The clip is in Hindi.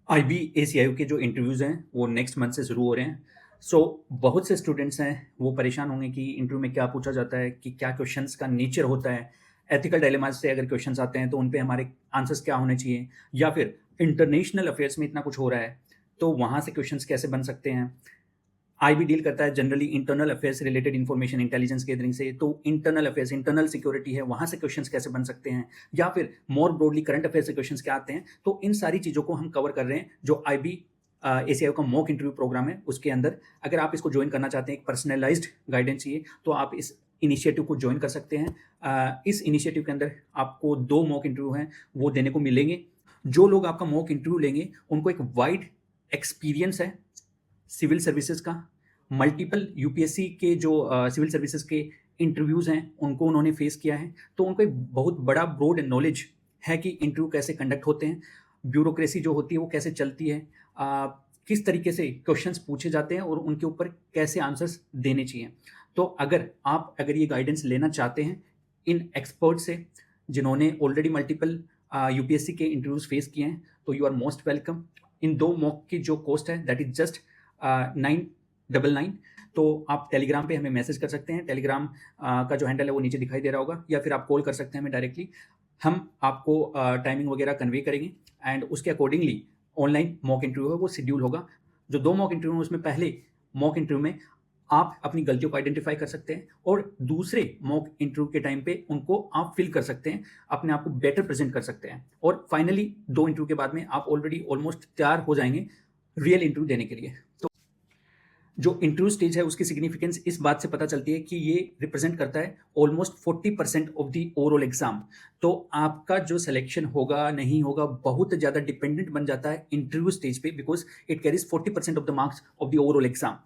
आईबी एसीआईयू के जो इंटरव्यूज़ हैं, वो नेक्स्ट मंथ से शुरू हो रहे हैं। सो बहुत से स्टूडेंट्स हैं, वो परेशान होंगे कि इंटरव्यू में क्या पूछा जाता है, कि क्या क्वेश्चंस का नेचर होता है। एथिकल डायलेमास से अगर क्वेश्चंस आते हैं, तो उन पे हमारे आंसर्स क्या होने चाहिए, या फिर इंटरनेशनल अफेयर्स में इतना कुछ हो रहा है, तो वहाँ से क्वेश्चंस कैसे बन सकते हैं। आईबी डील करता है जनरली इंटरनल अफेयर्स से रिलेटेड इन्फॉर्मेशन इंटेलिजेंस गैदरिंग से, तो इंटरनल अफेयर्स, इंटरनल सिक्योरिटी है, वहाँ से क्वेश्चंस कैसे बन सकते हैं, या फिर मोर ब्रॉडली करंट अफेयर्स से क्वेश्चंस क्या आते हैं। तो इन सारी चीज़ों को हम कवर कर रहे हैं, जो आईबी एसीआईयू का मॉक इंटरव्यू प्रोग्राम है, उसके अंदर। अगर आप इसको ज्वाइन करना चाहते हैं, एक पर्सनलाइज्ड गाइडेंस चाहिए, तो आप इस इनिशिएटिव को ज्वाइन कर सकते हैं। इस इनिशिएटिव के अंदर आपको 2 मॉक इंटरव्यू हैं, वो देने को मिलेंगे। जो लोग आपका मॉक इंटरव्यू लेंगे, उनको एक वाइड एक्सपीरियंस है सिविल सर्विसेज का। मल्टीपल यूपीएससी के जो सिविल सर्विसेज के इंटरव्यूज़ हैं, उनको उन्होंने फेस किया है, तो उनको एक बहुत बड़ा ब्रॉड नॉलेज है कि इंटरव्यू कैसे कंडक्ट होते हैं, ब्यूरोक्रेसी जो होती है वो कैसे चलती है, किस तरीके से क्वेश्चंस पूछे जाते हैं और उनके ऊपर कैसे आंसर्स देने चाहिए। तो अगर ये गाइडेंस लेना चाहते हैं इन एक्सपर्ट से, जिन्होंने ऑलरेडी मल्टीपल यूपीएससी के इंटरव्यूज़ फेस किए हैं, तो यू आर मोस्ट वेलकम। इन 2 मॉक की जो कॉस्ट है, दैट इज़ जस्ट 999। तो आप टेलीग्राम पे हमें मैसेज कर सकते हैं। टेलीग्राम का जो हैंडल है वो नीचे दिखाई दे रहा होगा, या फिर आप कॉल कर सकते हैं हमें डायरेक्टली। हम आपको टाइमिंग वगैरह कन्वे करेंगे, एंड उसके अकॉर्डिंगली ऑनलाइन मॉक इंटरव्यू है वो शेड्यूल होगा। जो 2 मॉक इंटरव्यू हैं, उसमें पहले मॉक इंटरव्यू में आप अपनी गलतियों को आइडेंटिफाई कर सकते हैं, और दूसरे मॉक इंटरव्यू के टाइम पे उनको आप फिल कर सकते हैं, अपने आप को बेटर प्रेजेंट कर सकते हैं, और फाइनली 2 इंटरव्यू के बाद में आप ऑलरेडी ऑलमोस्ट तैयार हो जाएंगे रियल इंटरव्यू देने के लिए। तो जो इंटरव्यू स्टेज है, उसकी सिग्निफिकेंस इस बात से पता चलती है कि ये रिप्रेजेंट करता है almost 40% of the overall exam. तो आपका जो सिलेक्शन होगा नहीं होगा, बहुत ज़्यादा डिपेंडेंट बन जाता है इंटरव्यू स्टेज पे, because it carries 40% of the marks of the overall exam.